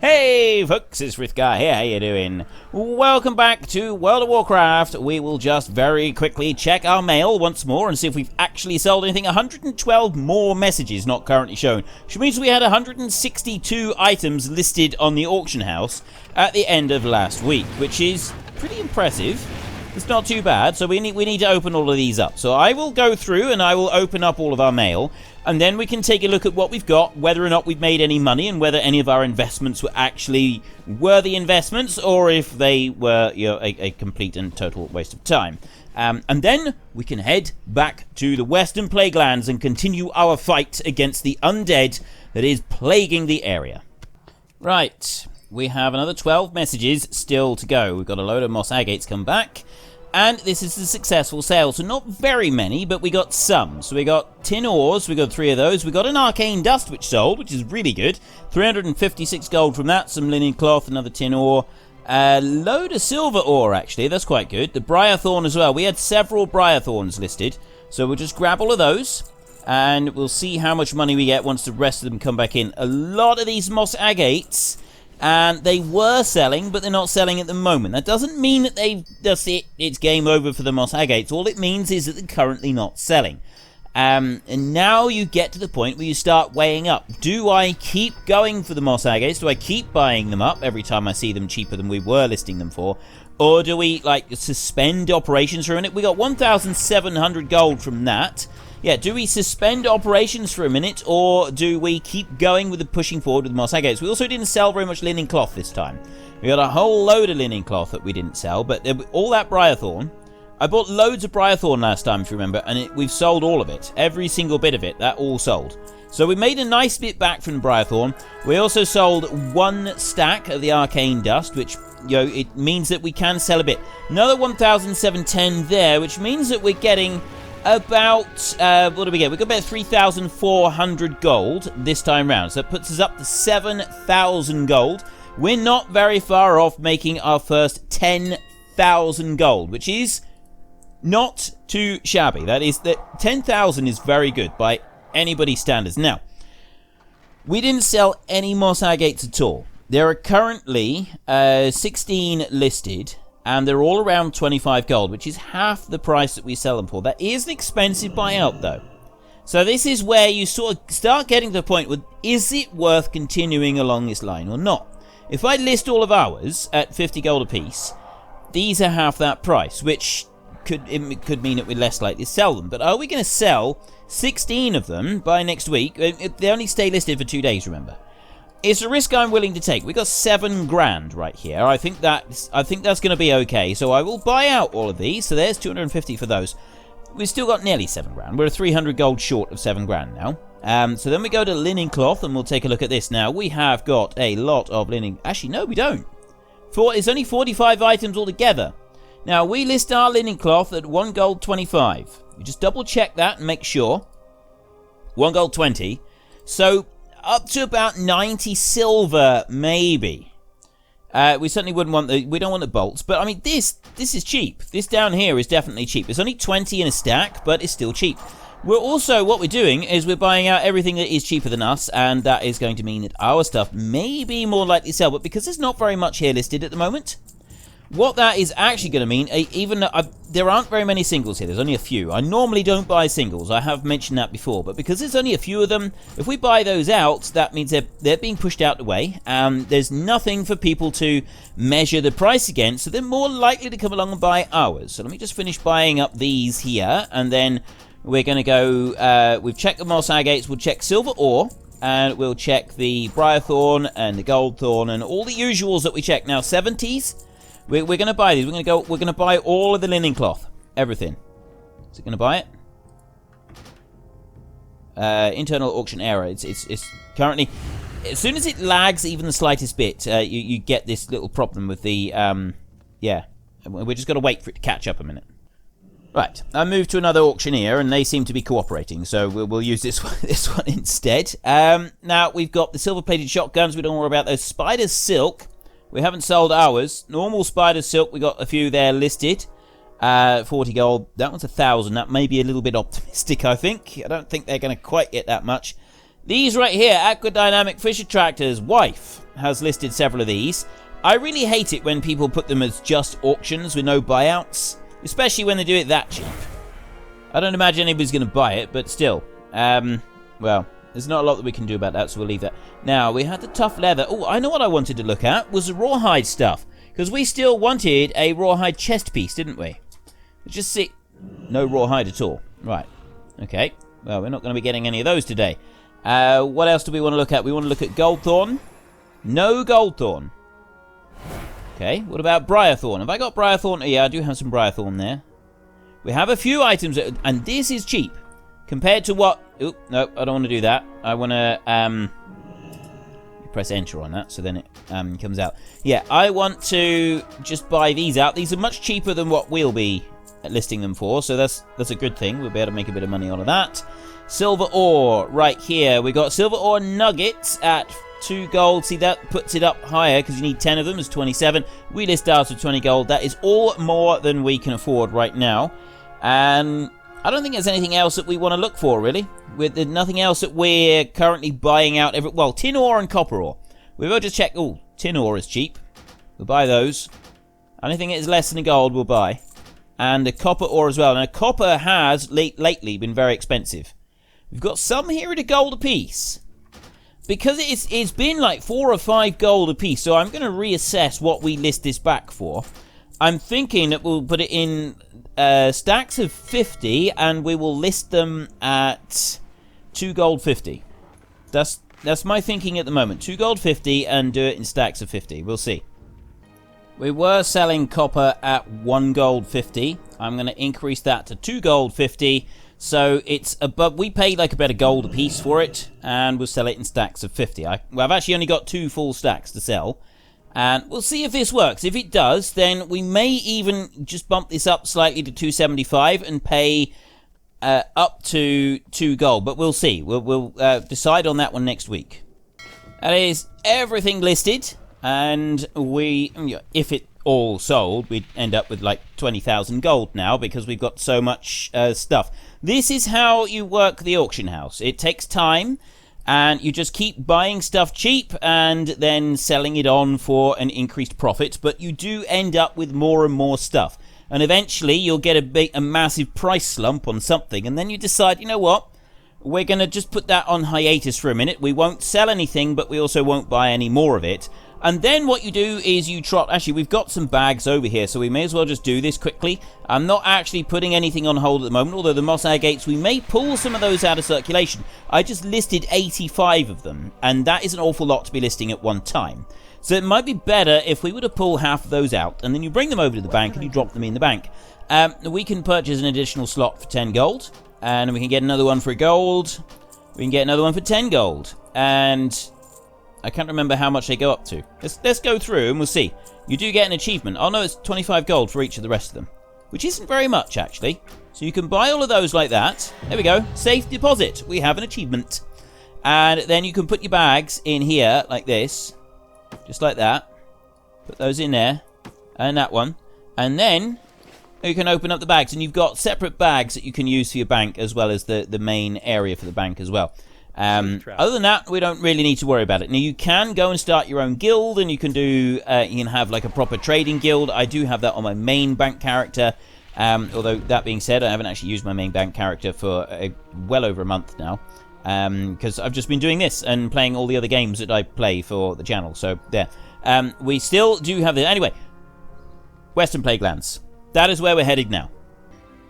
Hey folks, it's Frithgar here, how you doing? Welcome back to World of Warcraft. We will just very quickly check our mail once more and see if we've actually sold anything. 112 more messages not currently shown, which means we had 162 items listed on the auction house at the end of last week, which is pretty impressive. It's not too bad, so we need to open all of these up. So I will go through and I will open up all of our mail, and then we can take a look at what we've got, whether or not we've made any money, and whether any of our investments were actually worthy investments, or if they were, you know, a complete and total waste of time. And then we can head back to the Western Plaguelands and continue our fight against the undead that is plaguing the area. Right, we have another 12 messages still to go. We've got a load of moss agates come back. And this is a successful sale, so not very many, but we got some. So we got tin ores, we got 3 of those. We got an arcane dust which sold, which is really good. 356 gold from that, some linen cloth, another tin ore. A load of silver ore, actually, that's quite good. The briarthorn as well. We had several briarthorns listed, so we'll just grab all of those. And we'll see how much money we get once the rest of them come back in. A lot of these moss agates, and they were selling, but they're not selling at the moment. That doesn't mean that it's game over for the moss agates. All it means is that they're currently not selling. And now you get to the point where you start weighing up. Do I keep going for the moss agates? Do I keep buying them up every time I see them cheaper than we were listing them for? Or do we, like, suspend operations for a minute? We got 1,700 gold from that. Yeah, do we suspend operations for a minute, or do we keep going with the pushing forward with the moss agates? We also didn't sell very much linen cloth this time. We got a whole load of linen cloth that we didn't sell, but all that briarthorn. I bought loads of briarthorn last time, if you remember, and we've sold all of it. Every single bit of it, that all sold. So we made a nice bit back from the briarthorn. We also sold 1 stack of the arcane dust, which, you know, it means that we can sell a bit. Another 1,710 there, which means that we're getting about, what do we get? We got about 3,400 gold this time round. So it puts us up to 7,000 gold. We're not very far off making our first 10,000 gold, which is not too shabby. That 10,000 is very good by anybody's standards. Now, we didn't sell any moss agates at all. There are currently 16 listed, and they're all around 25 gold, which is half the price that we sell them for. That is an expensive buyout, though. So this is where you sort of start getting to the point where, is it worth continuing along this line or not? If I list all of ours at 50 gold apiece, these are half that price, which could mean that we're less likely to sell them. But are we going to sell 16 of them by next week? They only stay listed for 2 days, remember. It's a risk I'm willing to take. We got 7 grand right here. I think that's going to be okay. So I will buy out all of these. So there's 250 for those. We've still got nearly 7 grand. We're 300 gold short of 7 grand now. So then we go to linen cloth, and we'll take a look at this. Now, we have got a lot of linen. Actually, no, we don't. It's only 45 items altogether. Now, we list our linen cloth at 1 gold 25. We just double check that and make sure. 1 gold 20. So up to about 90 silver, maybe. We certainly wouldn't want we don't want the bolts, but I mean, this is cheap. This down here is definitely cheap. It's only 20 in a stack, but it's still cheap. We're also, what we're doing is we're buying out everything that is cheaper than us, and that is going to mean that our stuff may be more likely to sell, but because there's not very much here listed at the moment, what that is actually going to mean, there aren't very many singles here. There's only a few. I normally don't buy singles. I have mentioned that before. But because there's only a few of them, if we buy those out, that means they're being pushed out the way. There's nothing for people to measure the price against, so they're more likely to come along and buy ours. So let me just finish buying up these here, and then we're going to go... we've checked the moss agates. We'll check silver ore, and we'll check the briarthorn and the goldthorn and all the usuals that we check. Now, 70s... We're going to buy these. We're going to buy all of the linen cloth. Everything. Is it going to buy it? Internal auction error. It's currently... As soon as it lags even the slightest bit, you get this little problem with the... yeah. We're just going to wait for it to catch up a minute. Right. I moved to another auctioneer, and they seem to be cooperating, so we'll use this one instead. Now, we've got the silver-plated shotguns. We don't worry about those. Spider's silk. We haven't sold ours. Normal spider silk, we got a few there listed. 40 gold. That one's 1,000. That may be a little bit optimistic, I think. I don't think they're going to quite get that much. These right here, Aquadynamic Fish Attractors, wife. has listed several of these. I really hate it when people put them as just auctions with no buyouts, especially when they do it that cheap. I don't imagine anybody's going to buy it, but still. Well, there's not a lot that we can do about that, so we'll leave that. Now, we had the tough leather. Oh, I know what I wanted to look at was the rawhide stuff, because we still wanted a rawhide chest piece, didn't we? Let's just see. No rawhide at all. Right. Okay. Well, we're not going to be getting any of those today. What else do we want to look at? We want to look at Goldthorn. No Goldthorn. Okay, what about Briarthorn? Have I got Briarthorn? Yeah, I do have some Briarthorn there. We have a few items, and this is cheap. Compared to what... Oop, no, I don't want to do that. I want to... press enter on that, so then it comes out. Yeah, I want to just buy these out. These are much cheaper than what we'll be listing them for, so that's a good thing. We'll be able to make a bit of money out of that. Silver ore, right here. We got silver ore nuggets at 2 gold. See, that puts it up higher because you need 10 of them. It's 27. We list ours for 20 gold. That is all more than we can afford right now. And I don't think there's anything else that we want to look for, really. There's nothing else that we're currently buying out. Well, tin ore and copper ore. We will just check. Oh, tin ore is cheap. We'll buy those. Anything that is less than a gold, we'll buy. And the copper ore as well. Now, copper has lately been very expensive. We've got some here at a gold apiece. Because it's been like 4 or 5 gold apiece, so I'm going to reassess what we list this back for. I'm thinking that we'll put it in stacks of 50, and we will list them at 2 gold 50. That's my thinking at the moment. 2 gold 50, and do it in stacks of 50. We'll see. We were selling copper at 1 gold 50. I'm going to increase that to 2 gold 50. So it's above. We paid like about a gold a piece for it, and we'll sell it in stacks of 50. I've actually only got 2 full stacks to sell, and we'll see if this works. If it does, then we may even just bump this up slightly to 275 and pay up to 2 gold. But we'll see. We'll decide on that one next week. That is everything listed, and if it all sold, we'd end up with like 20,000 gold now because we've got so much stuff. This is how you work the auction house. It takes time, and you just keep buying stuff cheap and then selling it on for an increased profit, but you do end up with more and more stuff. And eventually you'll get a massive price slump on something, and then you decide, you know what? We're going to just put that on hiatus for a minute. We won't sell anything, but we also won't buy any more of it. And then what you do is you trot... Actually, we've got some bags over here, so we may as well just do this quickly. I'm not actually putting anything on hold at the moment, although the moss agates, we may pull some of those out of circulation. I just listed 85 of them, and that is an awful lot to be listing at one time. So it might be better if we were to pull half of those out, and then you bring them over to the bank and you drop them in the bank. We can purchase an additional slot for 10 gold, and we can get another one for a gold. We can get another one for 10 gold, and... I can't remember how much they go up to. Let's go through and we'll see. You do get an achievement. Oh no, it's 25 gold for each of the rest of them, which isn't very much actually. So you can buy all of those like that. There we go. Safe deposit. We have an achievement. And then you can put your bags in here like this. Just like that. Put those in there. And that one. And then you can open up the bags. And you've got separate bags that you can use for your bank as well as the main area for the bank as well. Other than that, we don't really need to worry about it. Now, you can go and start your own guild, and you can do, you can have like a proper trading guild. I do have that on my main bank character. Although, that being said, I haven't actually used my main bank character for well over a month now. Because I've just been doing this and playing all the other games that I play for the channel. So, there. We still do have the... Anyway, Western Plaguelands. That is where we're headed now.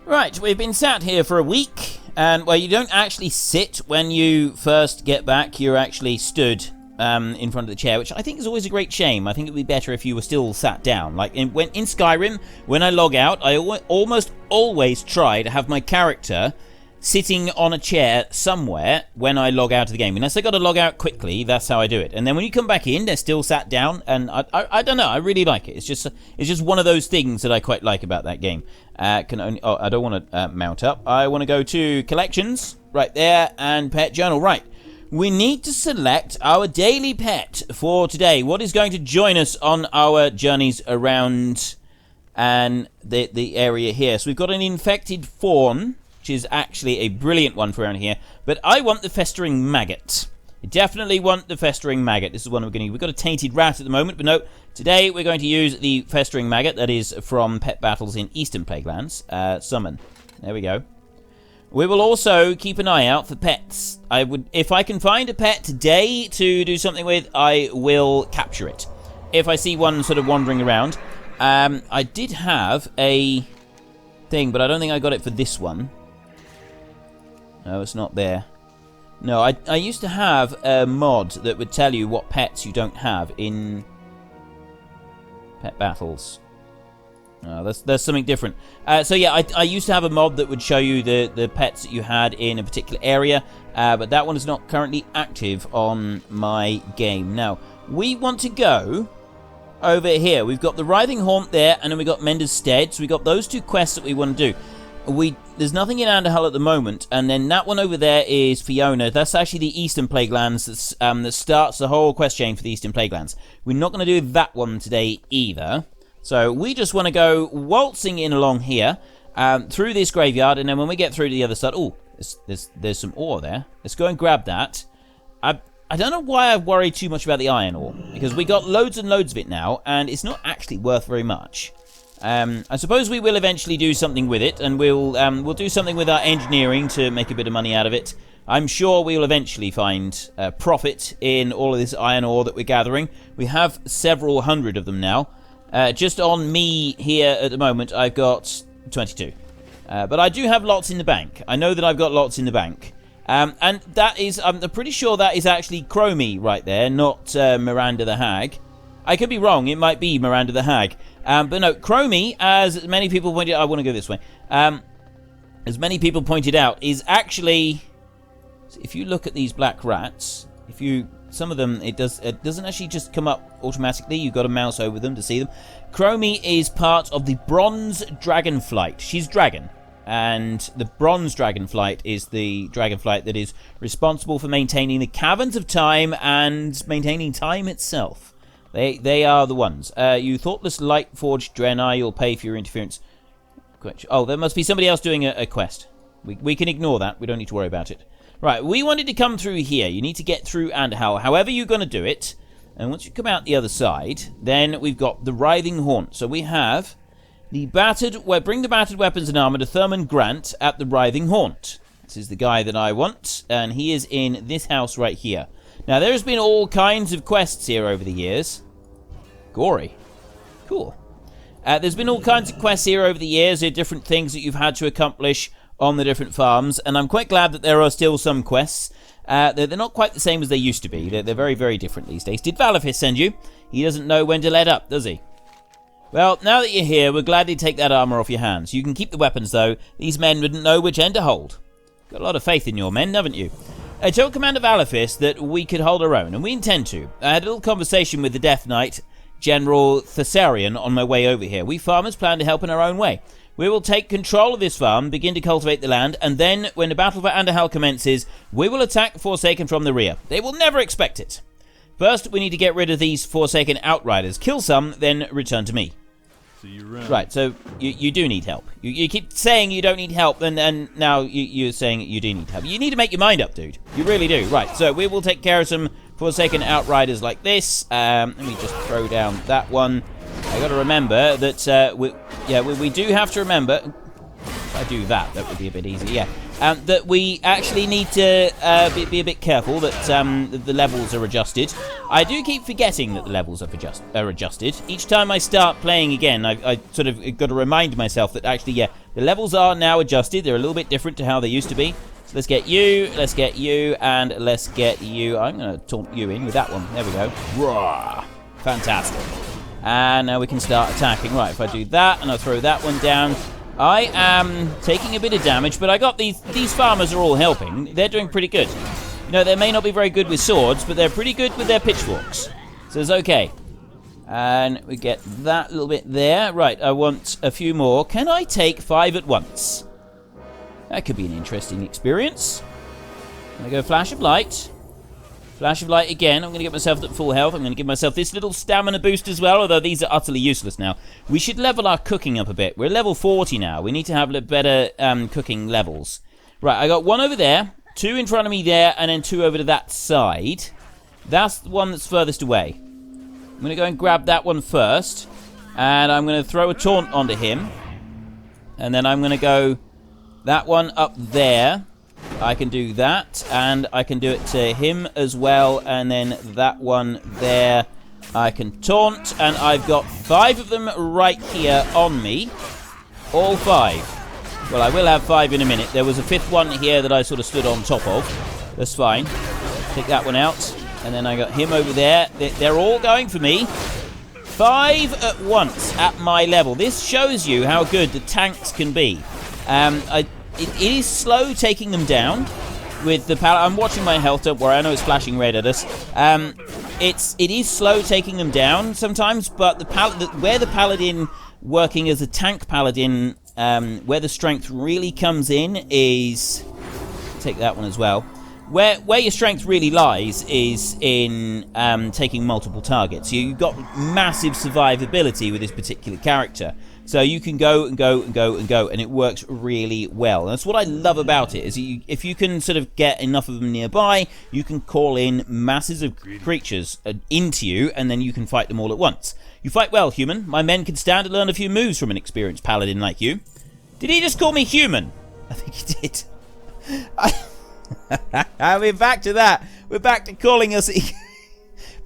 Right, we've been sat here for a week. And, well, you don't actually sit when you first get back. You're actually stood in front of the chair, which I think is always a great shame. I think it would be better if you were still sat down. Like, in Skyrim, when I log out, I almost always try to have my character sitting on a chair somewhere when I log out of the game. Unless I got to log out quickly, that's how I do it. And then when you come back in, they're still sat down, and I don't know, I really like it. It's just one of those things that I quite like about that game. I don't want to mount up. I want to go to collections, right there, and pet journal. Right, we need to select our daily pet for today. What is going to join us on our journeys around and the area here? So we've got an infected fawn, which is actually a brilliant one for around here. But I want the festering maggot. I definitely want the festering maggot. This is one we're going to use. We've got a tainted rat at the moment, but no. Today we're going to use the festering maggot that is from pet battles in Eastern Plaguelands. Summon. There we go. We will also keep an eye out for pets. If I can find a pet today to do something with, I will capture it. If I see one sort of wandering around. I did have a thing, but I don't think I got it for this one. No, it's not there. No, I used to have a mod that would tell you what pets you don't have in pet battles. Oh, there's something different. So yeah, I used to have a mod that would show you the pets that you had in a particular area, but that one is not currently active on my game. Now, we want to go over here. We've got the Writhing Haunt there, and then we've got Meander Stead, so we've got those two quests that we want to do. There's nothing in Underhull at the moment, and then that one over there is Fiona. That's actually the Eastern Plaguelands that starts the whole quest chain for the Eastern Plaguelands. We're not going to do that one today either. So we just want to go waltzing in along here, through this graveyard, and then when we get through to the other side... Oh, there's some ore there. Let's go and grab that. I don't know why I've worried too much about the iron ore, because we got loads and loads of it now, and it's not actually worth very much. I suppose we will eventually do something with it, and we'll do something with our engineering to make a bit of money out of it. I'm sure we will eventually find profit in all of this iron ore that we're gathering. We have several hundred of them now. Just on me here at the moment, I've got 22. But I do have lots in the bank. I know that I've got lots in the bank. And that is, I'm pretty sure that is actually Chromie right there, not Miranda the Hag. I could be wrong. It might be Miranda the Hag. But no, Chromie, as many people pointed out... I want to go this way. As many people pointed out, is actually... If you look at these black rats, some of them, it doesn't actually just come up automatically. You've got to mouse over them to see them. Chromie is part of the Bronze Dragonflight. She's dragon. And the Bronze Dragonflight is the dragonflight that is responsible for maintaining the Caverns of Time and maintaining time itself. They are the ones. You thoughtless light-forged Draenei, you'll pay for your interference. Oh, there must be somebody else doing a quest. We can ignore that. We don't need to worry about it. Right, we wanted to come through here. You need to get through Underhull. However you're going to do it. And once you come out the other side, then we've got the Writhing Haunt. So we have the bring the battered weapons and armor to Thurman Grant at the Writhing Haunt. This is the guy that I want, and he is in this house right here. Now, there's been all kinds of quests here over the years. Gory. Cool. There's been all kinds of quests here over the years. There are different things that you've had to accomplish on the different farms, and I'm quite glad that there are still some quests. They're not quite the same as they used to be. They're very, very different these days. Did Valafis send you? He doesn't know when to let up, does he? Well, now that you're here, we'll gladly take that armor off your hands. You can keep the weapons, though. These men wouldn't know which end to hold. Got a lot of faith in your men, haven't you? I told Commander Valafis that we could hold our own, and we intend to. I had a little conversation with the Death Knight, General Cenarion, on my way over here. We farmers plan to help in our own way. We will take control of this farm, begin to cultivate the land, and then, when the battle for Underhull commences, we will attack the Forsaken from the rear. They will never expect it. First, we need to get rid of these Forsaken outriders. Kill some, then return to me. See you around. Right, so you do need help. You keep saying you don't need help, and now you're saying you do need help. You need to make your mind up, dude. You really do. Right, so we will take care of some Forsaken outriders like this. Let me just throw down that one. I got to remember that we do have to remember. If I do that would be a bit easy. Yeah, that we actually need to be a bit careful that the levels are adjusted. I do keep forgetting that the levels are adjusted. Each time I start playing again, I sort of got to remind myself that actually, yeah, the levels are now adjusted. They're a little bit different to how they used to be. So let's get you, and let's get you. I'm going to taunt you in with that one. There we go. Rawr. Fantastic. And now we can start attacking. Right, if I do that and I throw that one down, I am taking a bit of damage, but I got these farmers are all helping. They're doing pretty good. You know, they may not be very good with swords, but they're pretty good with their pitchforks. So it's okay. And we get that little bit there. Right, I want a few more. Can I take 5 at once? That could be an interesting experience. I'm going to go Flash of Light. Flash of Light again. I'm going to get myself at full health. I'm going to give myself this little stamina boost as well, although these are utterly useless now. We should level our cooking up a bit. We're level 40 now. We need to have better cooking levels. Right, I got one over there. 2 in front of me there, and then 2 over to that side. That's the one that's furthest away. I'm going to go and grab that one first. And I'm going to throw a taunt onto him. And then I'm going to go that one up there. I can do that. And I can do it to him as well. And then that one there. I can taunt. And I've got 5 of them right here on me. All 5. Well, I will have 5 in a minute. There was a 5th one here that I sort of stood on top of. That's fine. Take that one out. And then I got him over there. They're all going for me. 5 at once at my level. This shows you how good the tanks can be. It is slow taking them down with the Paladin. I'm watching my health, don't worry. I know it's flashing red at us. It is slow taking them down sometimes, but where the Paladin working as a tank Paladin, where the strength really comes in is... Take that one as well. Where your strength really lies is in taking multiple targets. You've got massive survivability with this particular character. So you can go and go and go and go, and it works really well. And that's what I love about it, is if you can sort of get enough of them nearby, you can call in masses of creatures into you, and then you can fight them all at once. You fight well, human. My men can stand to learn a few moves from an experienced paladin like you. Did he just call me human? I think he did. We're back to that. We're back to calling us...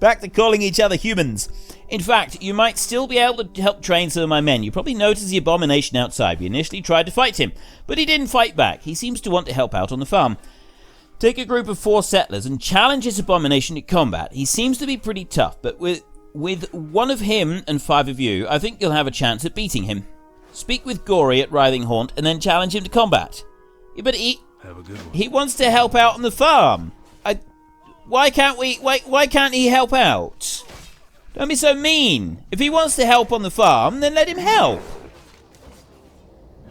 back to calling each other humans. In fact, you might still be able to help train some of my men. You probably noticed the abomination outside. We initially tried to fight him, but he didn't fight back. He seems to want to help out on the farm. Take a group of 4 settlers and challenge this abomination at combat. He seems to be pretty tough, but with one of him and 5 of you, I think you'll have a chance at beating him. Speak with Gory at Writhing Haunt and then challenge him to combat. Yeah, but have a good one. He wants to help out on the farm. Why can't he help out? Don't be so mean. If he wants to help on the farm, then let him help.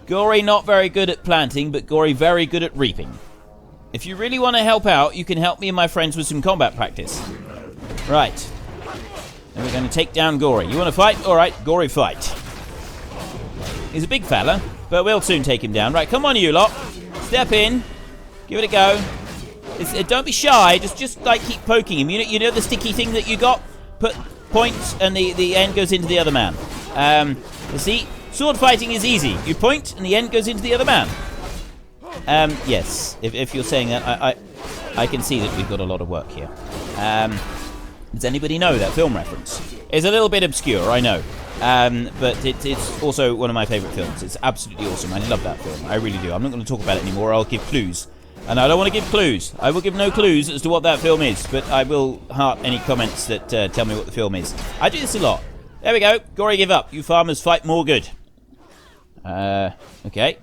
Gory not very good at planting, but Gory very good at reaping. If you really want to help out, you can help me and my friends with some combat practice. Right. And we're going to take down Gory. You want to fight? Alright, Gory fight. He's a big fella, but we'll soon take him down. Right, come on you lot. Step in. Give it a go. Don't be shy. Just like keep poking him. You know the sticky thing that you got? Put point and the end goes into the other man. You see, sword fighting is easy. You point and the end goes into the other man. Yes. If you're saying that, I can see that we've got a lot of work here. Does anybody know that film reference? It's a little bit obscure, I know. But it's also one of my favourite films. It's absolutely awesome. I love that film. I really do. I'm not going to talk about it anymore. I'll give clues. And I don't want to give clues. I will give no clues as to what that film is. But I will heart any comments that tell me what the film is. I do this a lot. There we go. Gory, give up. You farmers fight more good. Okay.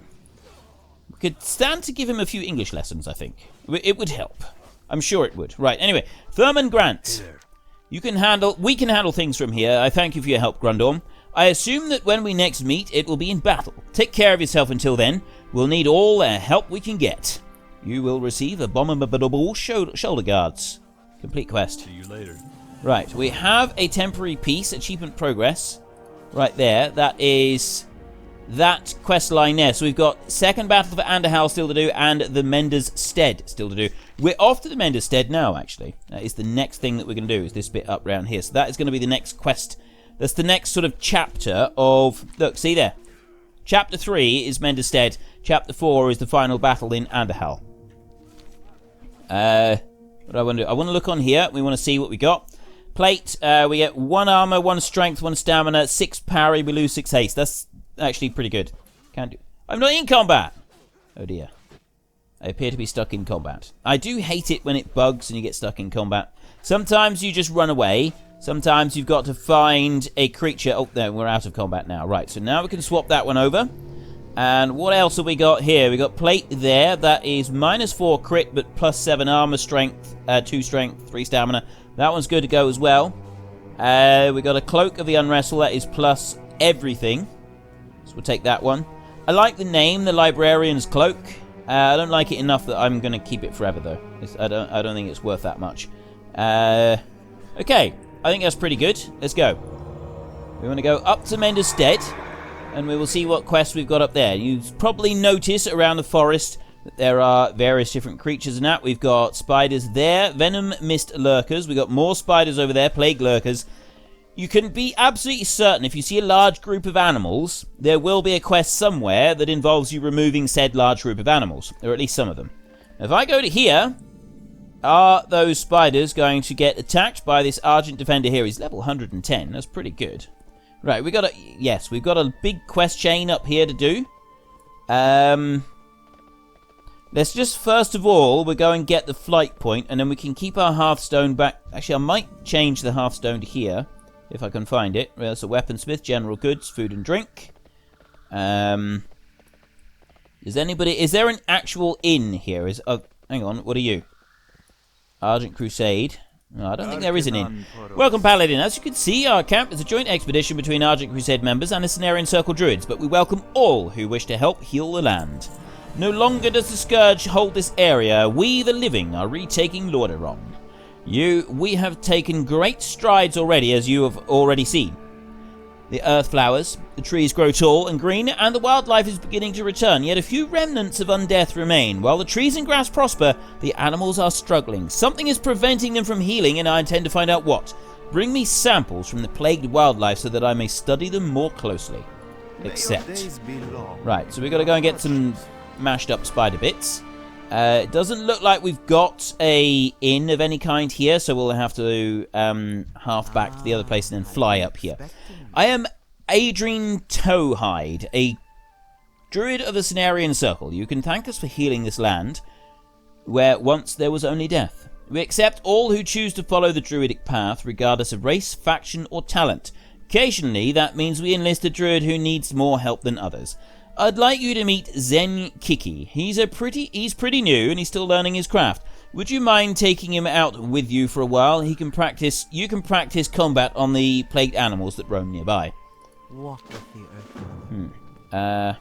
We could stand to give him a few English lessons, I think. It would help. I'm sure it would. Right, anyway. Thurman Grant. We can handle things from here. I thank you for your help, Grundorn. I assume that when we next meet, it will be in battle. Take care of yourself until then. We'll need all the help we can get. You will receive abominable shoulder guards. Complete quest. See you later. Right, we have a temporary piece, achievement progress. Right there. That is that quest line there. So we've got second battle for Underhal still to do, and the Meander Stead still to do. We're off to the Meander Stead now, actually. That is the next thing that we're going to do, is this bit up round here. So that is going to be the next quest. That's the next sort of chapter of... Look, see there. Chapter 3 is Meander Stead. Chapter 4 is the final battle in Underhal. What do I want to do? I want to look on here. We want to see what we got. Plate, we get 1 armor, 1 strength, 1 stamina, 6 parry, we lose 6 haste. That's actually pretty good. Can't do... I'm not in combat! Oh dear. I appear to be stuck in combat. I do hate it when it bugs and you get stuck in combat. Sometimes you just run away. Sometimes you've got to find a creature... Oh, no, we're out of combat now. Right, so now we can swap that one over. And what else have we got here? We got plate there. That is -4 crit, but +7 armor, strength, 2 strength, 3 stamina. That one's good to go as well. We got a cloak of the unwrestle. That is plus everything. So we'll take that one. I like the name, the librarian's cloak. I don't like it enough that I'm going to keep it forever, though. I don't think it's worth that much. Okay, I think that's pretty good. Let's go. We want to go up to Meander Stead, and we will see what quest we've got up there. You probably notice around the forest There are various different creatures in that. We've got spiders there, venom mist lurkers. We've got more spiders over there, plague lurkers. You can be absolutely certain if you see a large group of animals, there will be a quest somewhere that involves you removing said large group of animals, or at least some of them. If I go to here, are those spiders going to get attacked by this Argent Defender here? He's level 110. That's pretty good. Right, we've got a big quest chain up here to do. Let's just, first of all, we'll go and get the flight point, and then we can keep our Hearthstone back. Actually, I might change the Hearthstone to here, if I can find it. There's a weaponsmith, general goods, food and drink. Is there an actual inn here? Hang on, what are you? Argent Crusade. No, I don't think there is an inn. Welcome, Paladin. As you can see, our camp is a joint expedition between Argent Crusade members and the Cenarion Circle druids, but we welcome all who wish to help heal the land. No longer does the Scourge hold this area. We, the living, are retaking Lordaeron. We have taken great strides already, as you have already seen. The earth flowers, the trees grow tall and green, and the wildlife is beginning to return, yet a few remnants of undeath remain. While the trees and grass prosper, the animals are struggling. Something is preventing them from healing, and I intend to find out what. Bring me samples from the plagued wildlife so that I may study them more closely. Accept. Right, so we've got to go and get some mashed up spider bits. It doesn't look like we've got a inn of any kind here, so we'll have to half back to the other place and then fly up here. I am Adrian Towhide, a druid of the Cenarion Circle. You can thank us for healing this land, where once there was only death. We accept all who choose to follow the druidic path, regardless of race, faction, or talent. Occasionally, that means we enlist a druid who needs more help than others. I'd like you to meet Zen Kiki. He's pretty new and he's still learning his craft. Would you mind taking him out with you for a while? You can practice combat on the plagued animals that roam nearby. Walk with the earth.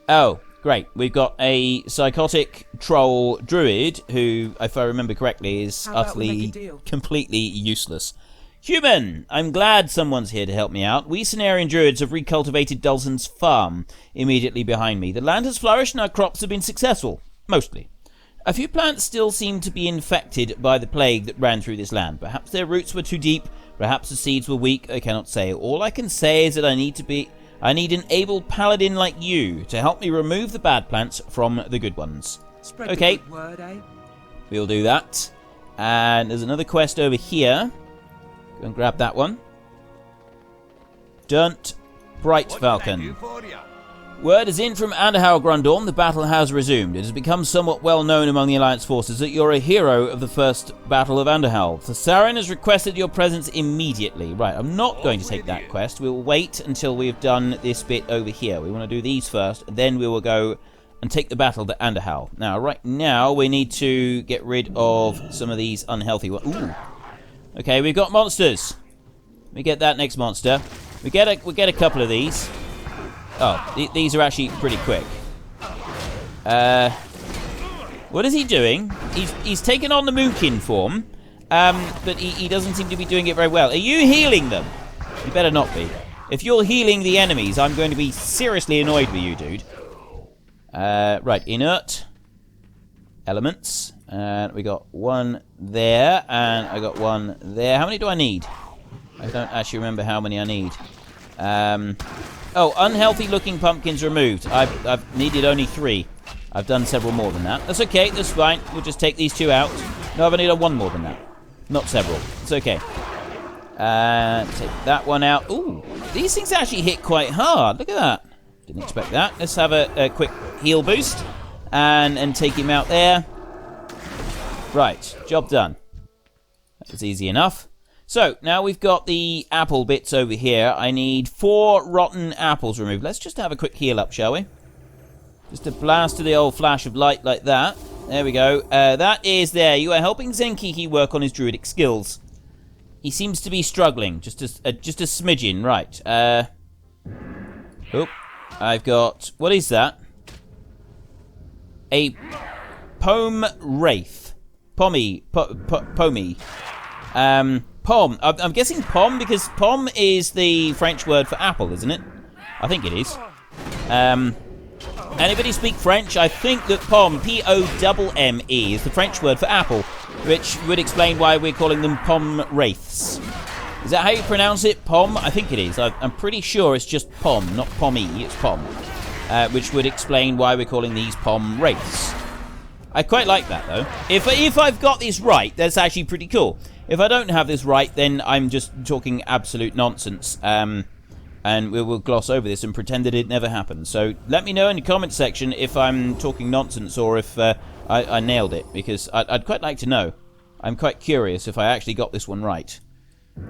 Oh, great. We've got a psychotic troll druid who, if I remember correctly, is utterly, completely useless. Human! I'm glad someone's here to help me out. We Cenarion druids have recultivated Dulzen's farm immediately behind me. The land has flourished and our crops have been successful. Mostly. A few plants still seem to be infected by the plague that ran through this land. Perhaps their roots were too deep. Perhaps the seeds were weak. I cannot say. All I can say is that I need an able paladin like you to help me remove the bad plants from the good ones. Spread okay. the good word, eh? We'll do that. And there's another quest over here. Go and grab that one. Dunt Bright Falcon. Word is in from Underhow Grundorn. The battle has resumed. It has become somewhat well known among the Alliance forces that you're a hero of the first Battle of Underhow. Thessarion has requested your presence immediately. Right, I'm not going to take that quest. We'll wait until we've done this bit over here. We want to do these first, then we will go and take the battle to Underhow. Now, right now, we need to get rid of some of these unhealthy ones. Ooh. Okay, we've got monsters. We get that next monster. We get a couple of these. Oh, these are actually pretty quick. What is he doing? He's taken on the Moonkin form, but he doesn't seem to be doing it very well. Are you healing them? You better not be. If you're healing the enemies, I'm going to be seriously annoyed with you, dude. Right, inert elements. And we got one there, and I got one there. How many do I need? I don't actually remember how many I need. Oh, unhealthy looking pumpkins removed. I've needed only 3. I've done several more than that. That's okay, that's fine. We'll just take these 2 out. No, I've only done 1 more than that. Not several. It's okay. Take that one out. Ooh, these things actually hit quite hard. Look at that. Didn't expect that. Let's have a quick heal boost. And take him out there. Right, job done. That was easy enough. So, now we've got the apple bits over here. I need 4 rotten apples removed. Let's just have a quick heal up, shall we? Just a blast to the old flash of light like that. There we go. That is there. You are helping Zenkiki work on his druidic skills. He seems to be struggling. Just a smidgen. Right. Oh, I've got... What is that? A Pome Wraith. Pommy. Pom. I'm guessing pom because pom is the French word for apple, isn't it? I think it is. Anybody speak French? I think that pomme, P-O-M-M-E, is the French word for apple, which would explain why we're calling them pomme wraiths. Is that how you pronounce it? Pomme? I think it is. I'm pretty sure it's just pomme, not pomme, it's pomme. Which would explain why we're calling these pomme wraiths. I quite like that, though. If I've got this right, that's actually pretty cool. If I don't have this right, then I'm just talking absolute nonsense. And we will gloss over this and pretend that it never happened. So let me know in the comment section if I'm talking nonsense or if I nailed it. Because I'd quite like to know. I'm quite curious if I actually got this one right.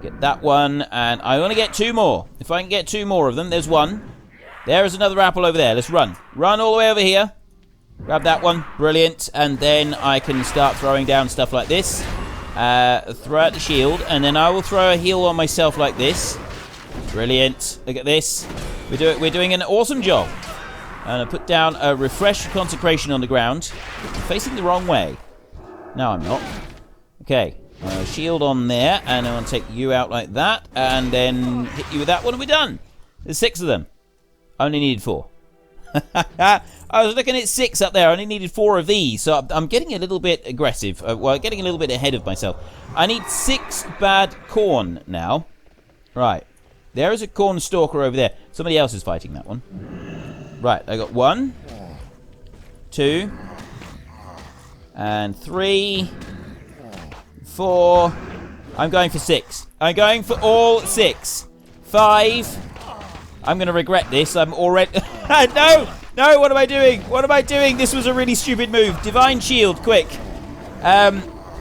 Get that one, and I want to get 2 more. If I can get 2 more of them, there's one. There is another apple over there. Let's run. Run all the way over here. Grab that one. Brilliant. And then I can start throwing down stuff like this. Throw out the shield, and then I will throw a heal on myself like this. Brilliant. Look at this. We're doing an awesome job. And I put down a refresh consecration on the ground. I'm facing the wrong way. No, I'm not. Okay. Shield on there, and I want to take you out like that, and then hit you with that one, and we're done. There's 6 of them. I only needed 4. I was looking at 6 up there. I only needed 4 of these, so I'm getting a little bit aggressive. Well, getting a little bit ahead of myself. I need 6 bad corn now. Right. There is a corn stalker over there. Somebody else is fighting that one. Right, I got 1, 2, and 3, 4. I'm going for 6. I'm going for all 6. 5. I'm going to regret this. I'm already... No! No, what am I doing? What am I doing? This was a really stupid move. Divine Shield, quick.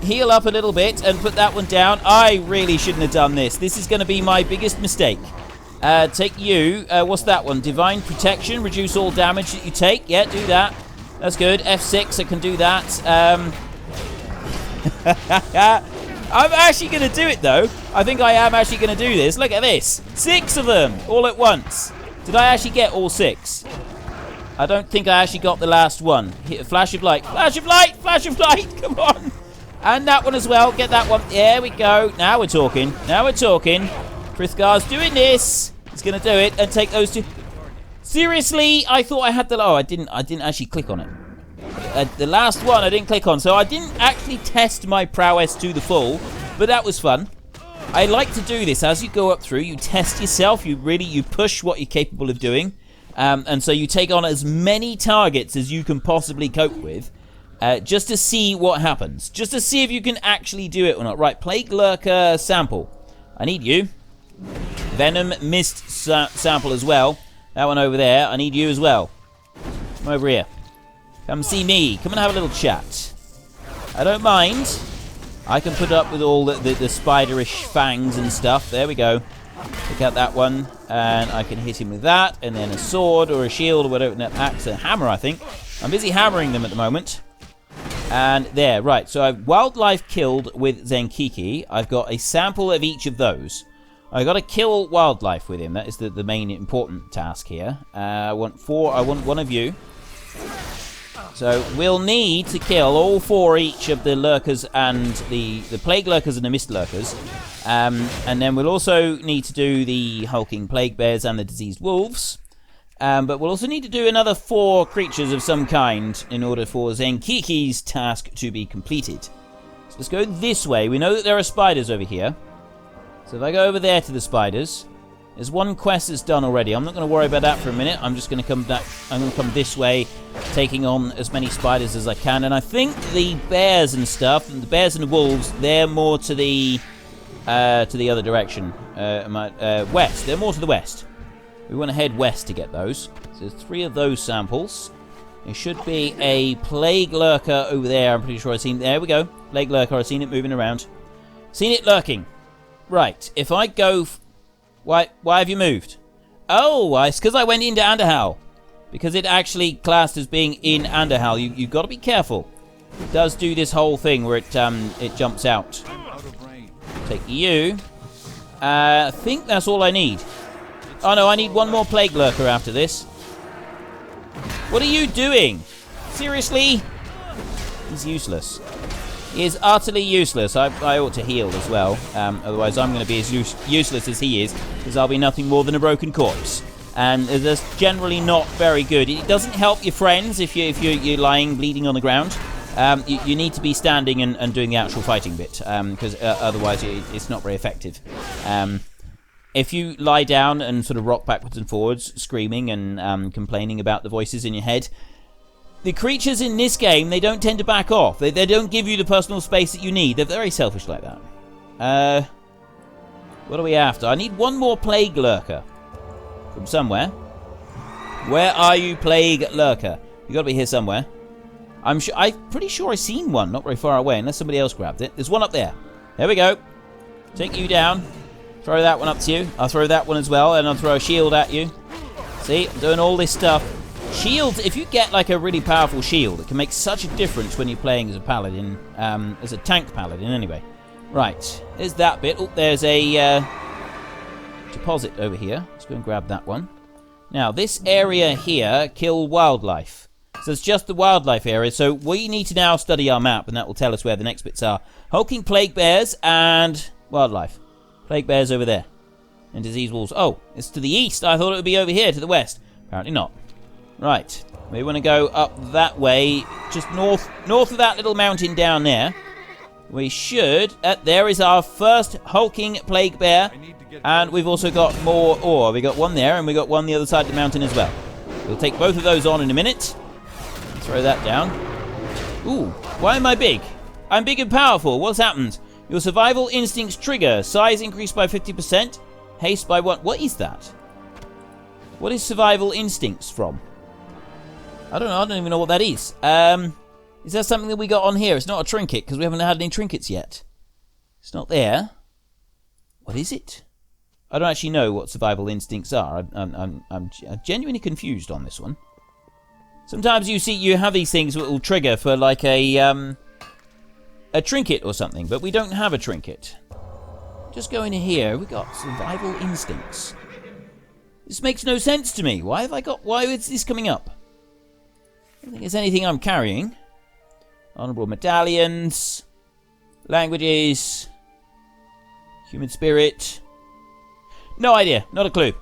Heal up a little bit and put that one down. I really shouldn't have done this. This is going to be my biggest mistake. Take you. What's that one? Divine Protection. Reduce all damage that you take. Yeah, do that. That's good. F6, I can do that. I'm actually going to do it, though. I think I am actually going to do this. Look at this. 6 of them all at once. Did I actually get all 6? I don't think I actually got the last one. Hit a flash of light. Flash of light! Flash of light! Come on! And that one as well. Get that one. There we go. Now we're talking. Now we're talking. Frithgar's doing this. He's going to do it and take those 2. Seriously? I thought I had the... Oh, I didn't actually click on it. The last one I didn't click on, so I didn't actually test my prowess to the full, but that was fun. I like to do this. As you go up through, you test yourself, you push what you're capable of doing, and so you take on as many targets as you can possibly cope with, just to see what happens, just to see if you can actually do it or not. Right, Plague Lurker sample. I need you. Venom Mist sample as well. That one over there. I need you as well. Come over here. Come see me. Come and have a little chat. I don't mind. I can put up with all the spiderish fangs and stuff. There we go. Pick out that one. And I can hit him with that. And then a sword or a shield or whatever. An axe, a hammer, I think. I'm busy hammering them at the moment. And there. Right. So I've wildlife killed with Zenkiki. I've got a sample of each of those. I've got to kill wildlife with him. That is the main important task here. I want 4. I want 1 of you. So we'll need to kill all 4 each of the lurkers and the plague lurkers and the mist lurkers. And then we'll also need to do the hulking plague bears and the diseased wolves. But we'll also need to do another 4 creatures of some kind in order for Zenkiki's task to be completed. So let's go this way. We know that there are spiders over here. So if I go over there to the spiders... There's 1 quest that's done already. I'm not going to worry about that for a minute. I'm just going to come back. I'm going to come this way, taking on as many spiders as I can. And I think the bears and stuff, the bears and the wolves, they're more to the other direction, west. They're more to the west. We want to head west to get those. So there's 3 of those samples. There should be a plague lurker over there. I'm pretty sure I've seen. There we go. Plague lurker. I've seen it moving around. Seen it lurking. Right. If I go. Why have you moved? Oh, it's because I went into Underhal. Because it actually classed as being in Underhal. You've got to be careful. It does do this whole thing where it jumps out. Take you. I think that's all I need. Oh no, I need 1 more Plague Lurker after this. What are you doing? Seriously? He's useless. He is utterly useless. I ought to heal as well. Otherwise, I'm going to be as useless as he is, because I'll be nothing more than a broken corpse. And that's generally not very good. It doesn't help your friends if you're lying bleeding on the ground. You need to be standing and doing the actual fighting bit, because otherwise it's not very effective. If you lie down and sort of rock backwards and forwards, screaming and complaining about the voices in your head, the creatures in this game, they don't tend to back off. They don't give you the personal space that you need. They're very selfish like that. What are we after? I need one more plague lurker from somewhere. Where are you, plague lurker? You got to be here somewhere. I'm pretty sure I've seen one not very far away, unless somebody else grabbed it. There's one up there. There we go. Take you down. Throw that one up to you. I'll throw that one as well, and I'll throw a shield at you. See, I'm doing all this stuff. Shields, if you get like a really powerful shield, it can make such a difference when you're playing as a paladin, as a tank paladin anyway. Right, there's that bit. Oh, there's a deposit over here. Let's go and grab that one. Now, this area here, kill wildlife. So it's just the wildlife area, so we need to now study our map, and that will tell us where the next bits are. Hulking plague bears and wildlife. Plague bears over there. And disease wolves. Oh, it's to the east. I thought it would be over here to the west. Apparently not. Right, we want to go up that way, just north of that little mountain down there. We should. There is our first hulking plague bear, and we've also got more ore. We got one there, and we got one the other side of the mountain as well. We'll take both of those on in a minute. Throw that down. Ooh, why am I big? I'm big and powerful. What's happened? Your survival instincts trigger. Size increased by 50%. Haste by 1. What is that? What is survival instincts from? I don't know. I don't even know what that is. Is that something that we got on here? It's not a trinket, because we haven't had any trinkets yet. It's not there. What is it? I don't actually know what survival instincts are. I'm genuinely confused on this one. Sometimes you have these things that will trigger for like a trinket or something, but we don't have a trinket. Just go in here. We got survival instincts. This makes no sense to me. Why is this coming up? I don't think there's anything I'm carrying. Honorable medallions. Languages. Human spirit. No idea. Not a clue.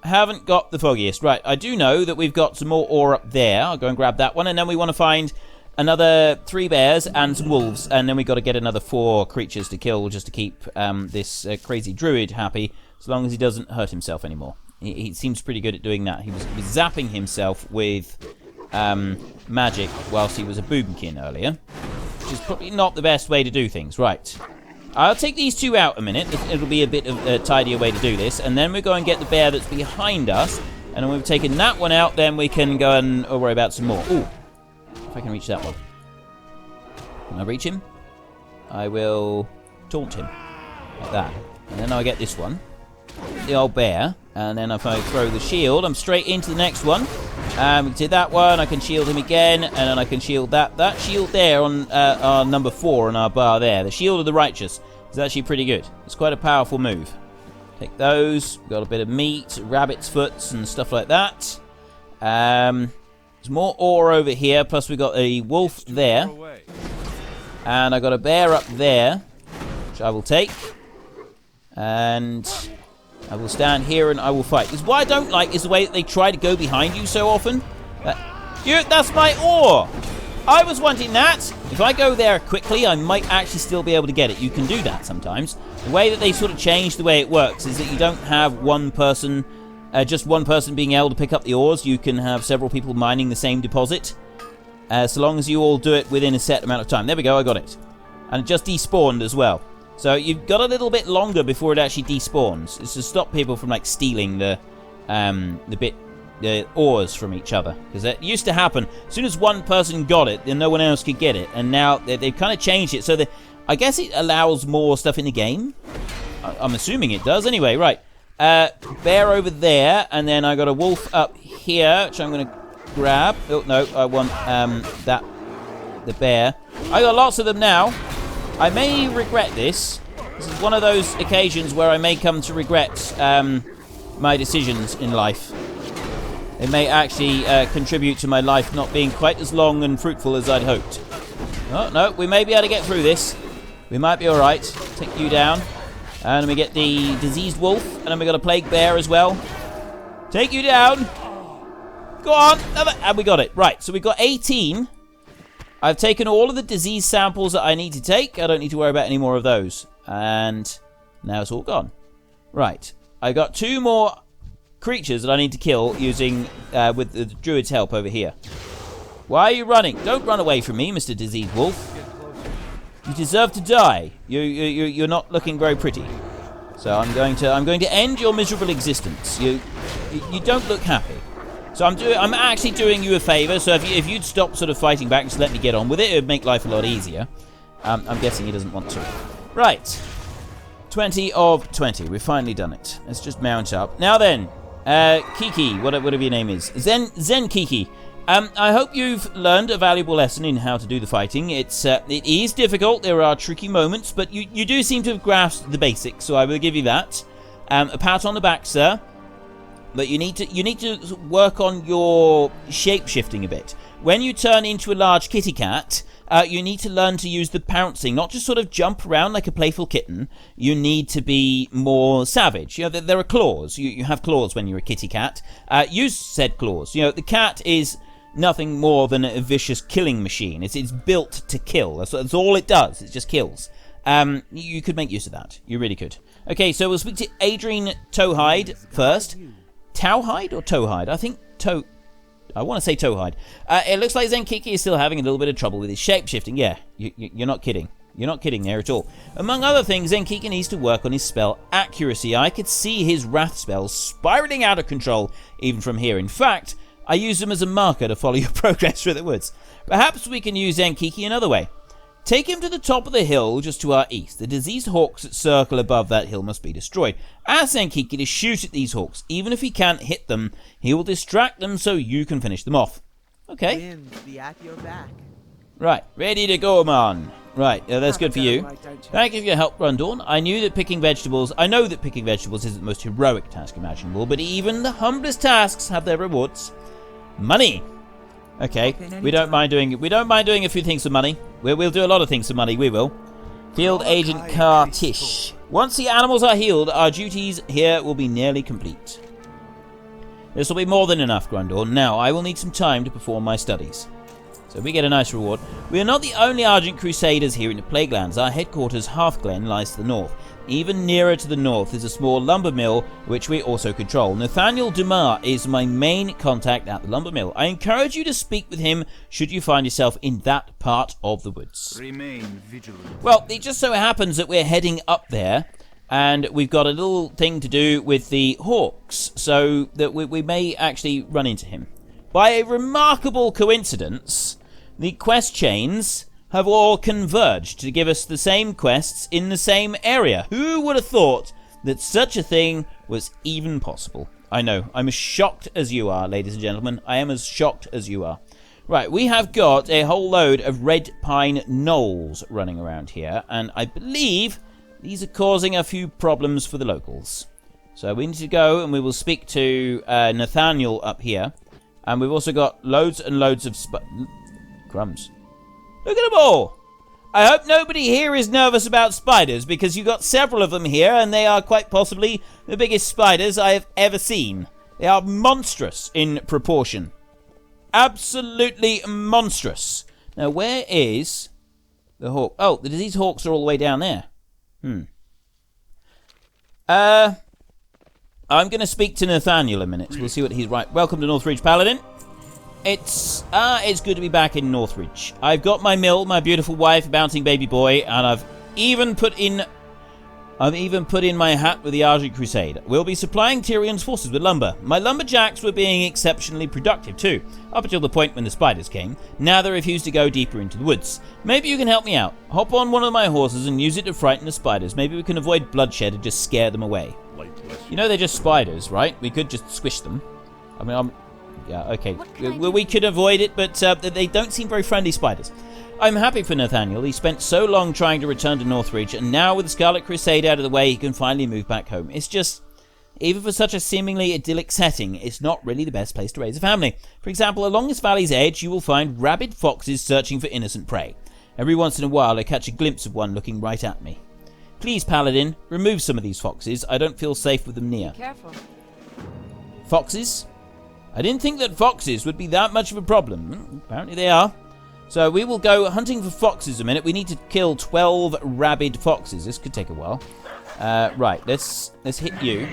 I haven't got the foggiest. Right, I do know that we've got some more ore up there. I'll go and grab that one. And then we want to find another 3 bears and some wolves. And then we've got to get another 4 creatures to kill just to keep this crazy druid happy. As long as he doesn't hurt himself anymore. He seems pretty good at doing that. He was zapping himself with magic whilst he was a boomkin earlier, which is probably not the best way to do things. Right, I'll take these 2 out a minute. It'll be a bit of a tidier way to do this, and then we'll go and get the bear that's behind us, and when we've taken that one out, then we can go and worry about some more. Ooh, if I can reach that one. Can I reach him? I will taunt him like that, and then I'll get this one, the old bear, and then if I throw the shield, I'm straight into the next one. We can do that one. I can shield him again, and then I can shield that shield there on our number 4 on our bar there. The shield of the righteous is actually pretty good. It's quite a powerful move. Take those. We've got a bit of meat, rabbit's foots, and stuff like that. There's more ore over here. Plus we've got a wolf there, and I got a bear up there, which I will take. And I will stand here and I will fight. Because what I don't like is the way that they try to go behind you so often. That's my ore! I was wanting that! If I go there quickly, I might actually still be able to get it. You can do that sometimes. The way that they sort of change the way it works is that you don't have one person, just one person being able to pick up the ores. You can have several people mining the same deposit. So long as you all do it within a set amount of time. There we go, I got it. And it just despawned as well. So you've got a little bit longer before it actually despawns. It's to stop people from like stealing the ores from each other, because that used to happen. As soon as one person got it, then no one else could get it, and now they've kind of changed it so that I guess it allows more stuff in the game. I'm assuming it does. Anyway, right, bear over there, and then I got a wolf up here, which I'm going to grab. Oh no, I want the bear. I got lots of them now. I may regret this. This is one of those occasions where I may come to regret my decisions in life. It may actually contribute to my life not being quite as long and fruitful as I'd hoped. Oh, no, we may be able to get through this. We might be alright. Take you down. And we get the diseased wolf. And then we got a plague bear as well. Take you down. Go on. And we got it. Right, so we got 18. I've taken all of the disease samples that I need to take. I don't need to worry about any more of those. And now it's all gone. Right. I got 2 more creatures that I need to kill using with the druid's help over here. Why are you running? Don't run away from me, Mr. Disease Wolf. You deserve to die. You're not looking very pretty. So I'm going to end your miserable existence. You don't look happy. So I'm actually doing you a favor. So if you'd stop sort of fighting back, just let me get on with it. It would make life a lot easier. I'm guessing he doesn't want to. Right. 20 of 20. We've finally done it. Let's just mount up. Now then, Kiki, whatever your name is. Zen Kiki. I hope you've learned a valuable lesson in how to do the fighting. It is difficult. There are tricky moments, but you do seem to have grasped the basics, so I will give you that. A pat on the back, sir. But you need to work on your shape-shifting a bit. When you turn into a large kitty cat, you need to learn to use the pouncing, not just sort of jump around like a playful kitten. You need to be more savage. You know, there are claws. You have claws when you're a kitty cat. Use said claws. You know, the cat is nothing more than a vicious killing machine. It's built to kill. That's all it does. It just kills. You could make use of that. You really could. Okay, so we'll speak to Adrian Towhide first. Towhide or Towhide? I think I want to say Towhide. It looks like Zenkiki is still having a little bit of trouble with his shape-shifting. Yeah, you're not kidding. You're not kidding there at all. Among other things, Zenkiki needs to work on his spell accuracy. I could see his wrath spells spiraling out of control even from here. In fact, I use them as a marker to follow your progress through the woods. Perhaps we can use Zenkiki another way. Take him to the top of the hill just to our east. The diseased hawks that circle above that hill must be destroyed. Ask Zenkiki to shoot at these hawks. Even if he can't hit them, he will distract them so you can finish them off. Okay. Winds be at your back. Right, ready to go, man. Right, that's good for you. Thank you for your help, Grundorn. I know that picking vegetables isn't the most heroic task imaginable, but even the humblest tasks have their rewards. Money. Okay, we don't mind doing a few things for money. We'll do a lot of things for money, we will. Field Agent Kartish. Once the animals are healed, our duties here will be nearly complete. This will be more than enough, Grundorn. Now, I will need some time to perform my studies. So we get a nice reward. We are not the only Argent Crusaders here in the Plaguelands. Our headquarters, Hearthglen, lies to the north. Even nearer to the north is a small lumber mill, which we also control. Nathaniel Dumas is my main contact at the lumber mill. I encourage you to speak with him should you find yourself in that part of the woods. Remain vigilant. Well, it just so happens that we're heading up there, and we've got a little thing to do with the hawks, so that we may actually run into him. By a remarkable coincidence, the quest chains have all converged to give us the same quests in the same area. Who would have thought that such a thing was even possible? I know, I'm as shocked as you are, ladies and gentlemen. I am as shocked as you are. Right, we have got a whole load of red pine knolls running around here, and I believe these are causing a few problems for the locals. So we need to go and we will speak to Nathaniel up here. And we've also got loads and loads of crumbs. Look at them all! I hope nobody here is nervous about spiders, because you've got several of them here, and they are quite possibly the biggest spiders I have ever seen. They are monstrous in proportion. Absolutely monstrous. Now, where is the hawk? Oh, the diseased hawks are all the way down there. I'm going to speak to Nathaniel a minute. We'll see what he's right. Welcome to Northridge, Paladin. It's good to be back in Northridge. I've got my mill, my beautiful wife, a bouncing baby boy, and I've even put in my hat with the Argent Crusade. We'll be supplying Tyrion's forces with lumber. My lumberjacks were being exceptionally productive too, up until the point when the spiders came. Now they refuse to go deeper into the woods. Maybe you can help me out. Hop on one of my horses and use it to frighten the spiders. Maybe we can avoid bloodshed and just scare them away. You know they're just spiders, right? We could just squish them. I mean, yeah, okay. We could avoid it, but they don't seem very friendly spiders. I'm happy for Nathaniel. He spent so long trying to return to Northridge, and now with the Scarlet Crusade out of the way, he can finally move back home. It's just, even for such a seemingly idyllic setting, it's not really the best place to raise a family. For example, along this valley's edge, you will find rabid foxes searching for innocent prey. Every once in a while, I catch a glimpse of one looking right at me. Please, Paladin, remove some of these foxes. I don't feel safe with them near. Careful. Foxes. I didn't think that foxes would be that much of a problem. Apparently they are. So we will go hunting for foxes a minute. We need to kill 12 rabid foxes. This could take a while. Right, let's hit you.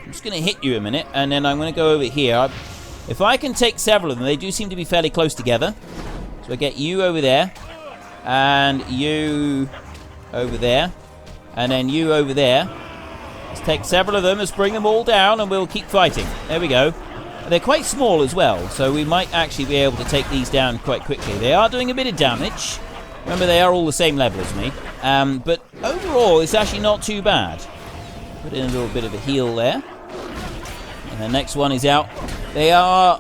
I'm just going to hit you a minute, and then I'm going to go over here. If I can take several of them, they do seem to be fairly close together. So I get you over there, and you over there, and then you over there. Let's take several of them, let's bring them all down, and we'll keep fighting. There we go. They're quite small as well, so we might actually be able to take these down quite quickly. They are doing a bit of damage. Remember, they are all the same level as me. But overall, it's actually not too bad. Put in a little bit of a heal there. And the next one is out. They are...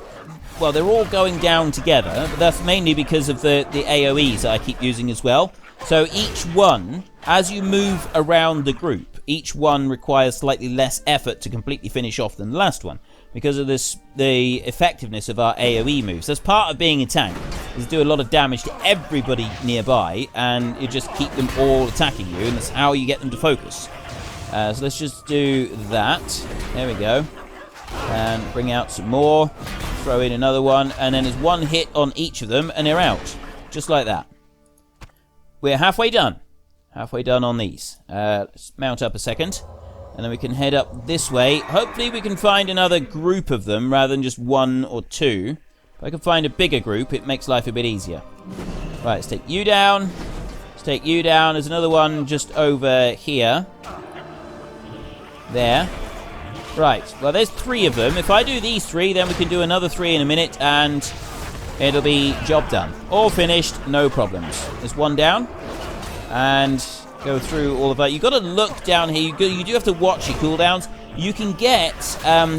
Well, they're all going down together, but that's mainly because of the AoEs that I keep using as well. So each one, as you move around the group, each one requires slightly less effort to completely finish off than the last one, because of the effectiveness of our AoE moves. That's part of being a tank, is to do a lot of damage to everybody nearby, and you just keep them all attacking you, and that's how you get them to focus. So let's just do that. There we go. And bring out some more. Throw in another one, and then there's one hit on each of them, and they're out. Just like that. We're halfway done. Halfway done on these. Let's mount up a second. And then we can head up this way. Hopefully we can find another group of them rather than just one or two. If I can find a bigger group, it makes life a bit easier. Right, let's take you down. Let's take you down. There's another one just over here. There. Right, well there's 3 of them. If I do these 3, then we can do another 3 in a minute, and it'll be job done. All finished, no problems. There's one down. And... go through all of that. You've got to look down here. You do have to watch your cooldowns. You can get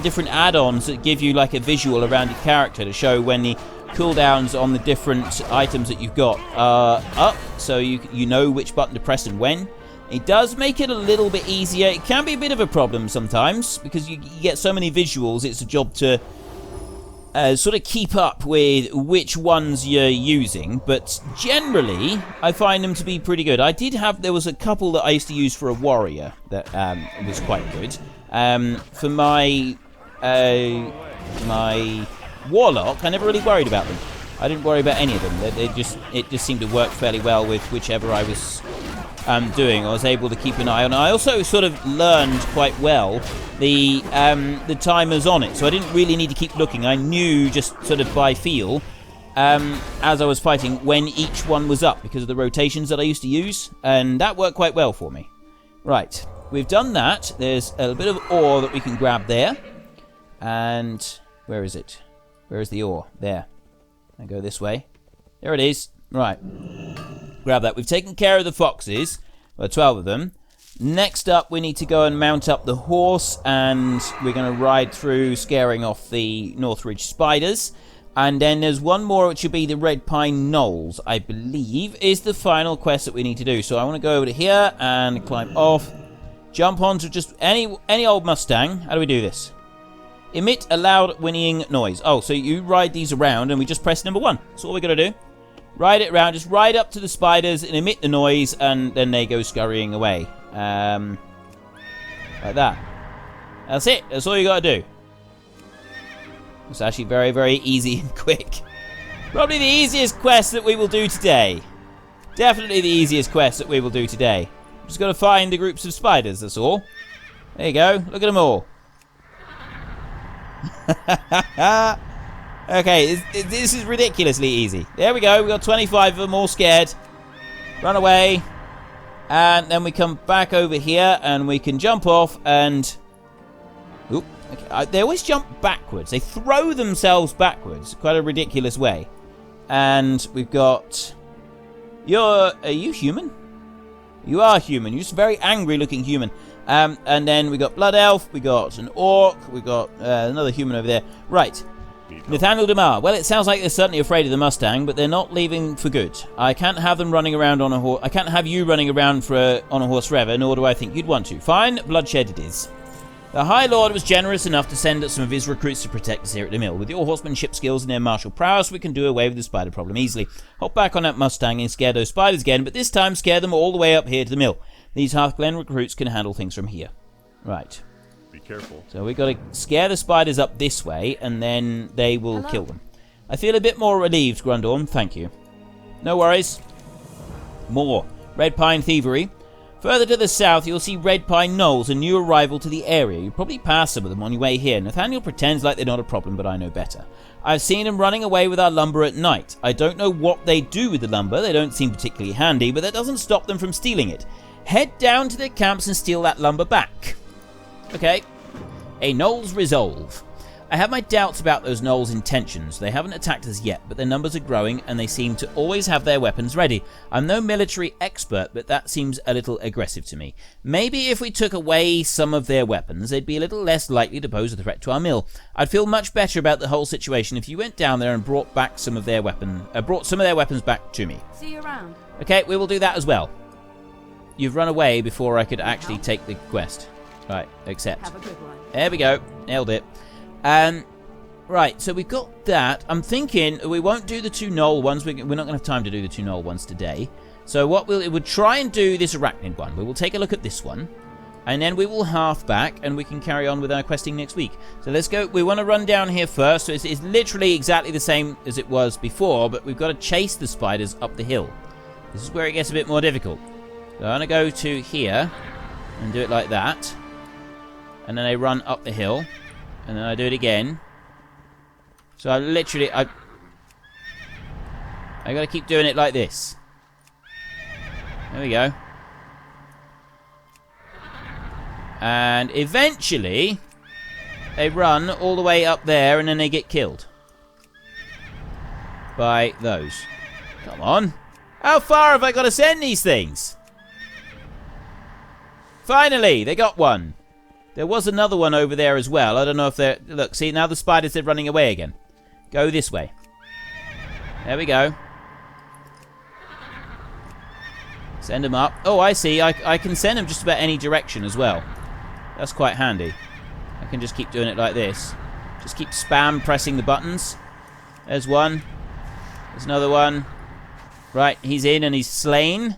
different add-ons that give you like a visual around your character to show when the cooldowns on the different items that you've got are up, so you know which button to press and when. It does make it a little bit easier. It can be a bit of a problem sometimes because you get so many visuals. It's a job to sort of keep up with which ones you're using, but generally I find them to be pretty good. There was a couple that I used to use for a warrior that was quite good. For my warlock, I never really worried about them. I didn't worry about any of them. It just seemed to work fairly well with whichever I was doing. I was able to keep an eye on it. I also sort of learned quite well the timers on it, so I didn't really need to keep looking. I knew just sort of by feel as I was fighting when each one was up because of the rotations that I used to use, and that worked quite well for me. Right, we've done that. There's a bit of ore that we can grab there, and where is it? Where is the ore? There. I go this way. There it is. Right. Grab that. We've taken care of the foxes. Well, 12 of them. Next up, we need to go and mount up the horse, and we're going to ride through, scaring off the Northridge spiders. And then there's one more, which should be the Red Pine Knolls, I believe, is the final quest that we need to do. So I want to go over to here and climb off. Jump onto just any old Mustang. How do we do this? Emit a loud whinnying noise. Oh, so you ride these around, and we just press number 1. That's all we got to do. Ride it around. Just ride up to the spiders and emit the noise, and then they go scurrying away. Like that. That's it. That's all you got to do. It's actually very, very easy and quick. Probably the easiest quest that we will do today. Definitely the easiest quest that we will do today. Just got to find the groups of spiders, that's all. There you go. Look at them all. Okay, this is ridiculously easy. There we go. We got 25 of them all scared. Run away. And then we come back over here and we can jump off and... Oop. Okay. They always jump backwards. They throw themselves backwards. Quite a ridiculous way. And we've got... Are you human? You are human. You're just a very angry looking human. And then we got Blood Elf, we got an Orc, we got another human over there. Right. Nathaniel Demar. Well, it sounds like they're certainly afraid of the Mustang, but they're not leaving for good. I can't have them running around on a horse. I can't have you running around on a horse forever, nor do I think you'd want to. Fine, bloodshed it is. The High Lord was generous enough to send some of his recruits to protect us here at the mill. With your horsemanship skills and their martial prowess, we can do away with the spider problem easily. Hop back on that Mustang and scare those spiders again, but this time scare them all the way up here to the mill. These Hearthglen recruits can handle things from here. Right. Be careful. So we got to scare the spiders up this way, and then they will kill them. I feel a bit more relieved, Grundorn. Thank you. No worries. More. Red Pine Thievery. Further to the south, you'll see Red Pine Knolls, a new arrival to the area. You'll probably pass some of them on your way here. Nathaniel pretends like they're not a problem, but I know better. I've seen them running away with our lumber at night. I don't know what they do with the lumber. They don't seem particularly handy, but that doesn't stop them from stealing it. Head down to their camps and steal that lumber back. Okay. A Gnoll's Resolve. I have my doubts about those Gnolls' intentions. They haven't attacked us yet, but their numbers are growing and they seem to always have their weapons ready. I'm no military expert, but that seems a little aggressive to me. Maybe if we took away some of their weapons, they'd be a little less likely to pose a threat to our mill. I'd feel much better about the whole situation if you went down there and brought back some of their weapons back to me. See you around. Okay, we will do that as well. You've run away before I could actually take the quest. Right, accept. Have a good one. There we go. Nailed it. Right, so we've got that. I'm thinking we won't do the 2 Gnoll ones. We're not going to have time to do the 2 Gnoll ones today. So what we'll try and do this Arachnid one. We will take a look at this one. And then we will half back and we can carry on with our questing next week. So let's go. We want to run down here first. So it's literally exactly the same as it was before, but we've got to chase the spiders up the hill. This is where it gets a bit more difficult. So I'm going to go to here and do it like that. And then I run up the hill. And then I do it again. So I gotta keep doing it like this. There we go. And eventually, they run all the way up there and then they get killed. By those. Come on. How far have I got to send these things? Finally, they got one. There was another one over there as well. I don't know if they're... Look, see, now the spiders are running away again. Go this way. There we go. Send them up. Oh, I see. I can send them just about any direction as well. That's quite handy. I can just keep doing it like this. Just keep spam pressing the buttons. There's one. There's another one. Right, he's in and he's slain.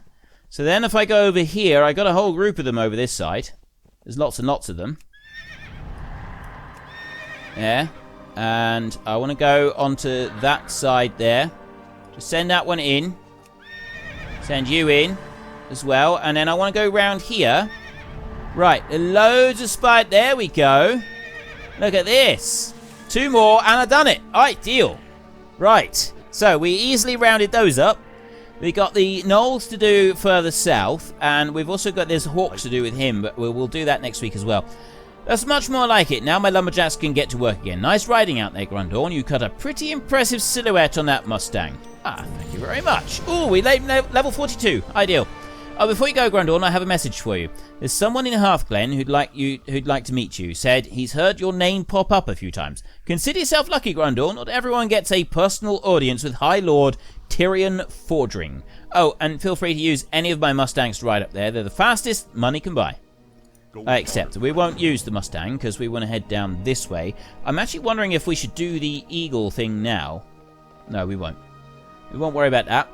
So then if I go over here, I got a whole group of them over this side. There's lots and lots of them. Yeah. And I want to go onto that side there. Just send that one in. Send you in as well. And then I want to go around here. Right. Loads of spiders. There we go. Look at this. 2 more and I've done it. Alright, deal. Right. So we easily rounded those up. We got the Gnolls to do further south, and we've also got this Hawks to do with him, but we'll do that next week as well. That's much more like it. Now my lumberjacks can get to work again. Nice riding out there, Grundorn. You cut a pretty impressive silhouette on that Mustang. Ah, thank you very much. Ooh, we level 42. Ideal. Oh, before you go, Grundorn, I have a message for you. There's someone in Hearthglen who'd like to meet you. Said he's heard your name pop up a few times. Consider yourself lucky, Grundorn. Not everyone gets a personal audience with High Lord Tyrion Fordring. Oh, and feel free to use any of my Mustangs to ride up there. They're the fastest money can buy. Except we won't use the Mustang because we want to head down this way. I'm actually wondering if we should do the eagle thing now. No, we won't. We won't worry about that.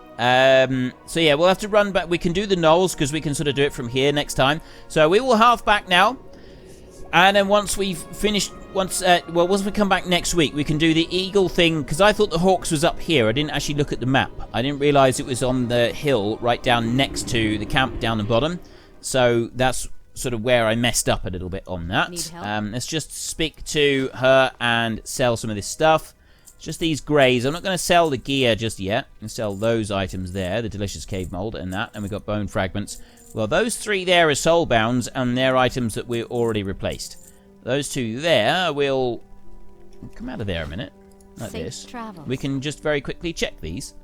So yeah, we'll have to run back. We can do the Gnolls because we can sort of do it from here next time. So we will half back now. And then once we've finished, once we come back next week, we can do the eagle thing. Because I thought the Hawks was up here. I didn't actually look at the map. I didn't realize it was on the hill right down next to the camp down the bottom. So that's sort of where I messed up a little bit on that. Need help? Let's just speak to her and sell some of this stuff. Just these greys. I'm not going to sell the gear just yet. I'm going to sell those items there. The delicious cave mold and that. And we've got bone fragments. Well, those 3 there are soulbounds, and they're items that we're already replaced. Those 2 there will come out of there a minute. Like Safe this. travels. We can just very quickly check these.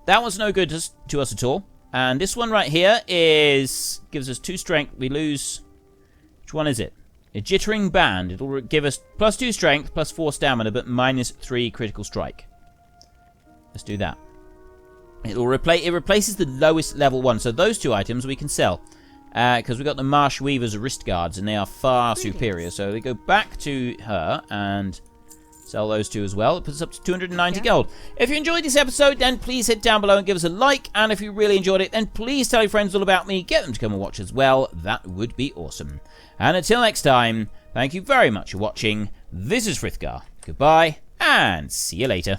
That one's no good to us at all. And this one right here gives us 2 strength. We lose... Which one is it? A jittering band. It'll give us +2 strength, +4 stamina, but -3 critical strike. Let's do that. It replaces the lowest level one. So those 2 items we can sell. Because we've got the Marsh Weaver's wrist guards, and they are far superior. So we go back to her, and Sell those two as well. It puts us up to 290 gold. If you enjoyed this episode, then please hit down below and give us a like. And if you really enjoyed it, then please tell your friends all about me. Get them to come and watch as well. That would be awesome. And until next time, thank you very much for watching. This is Frithgar. Goodbye, and see you later.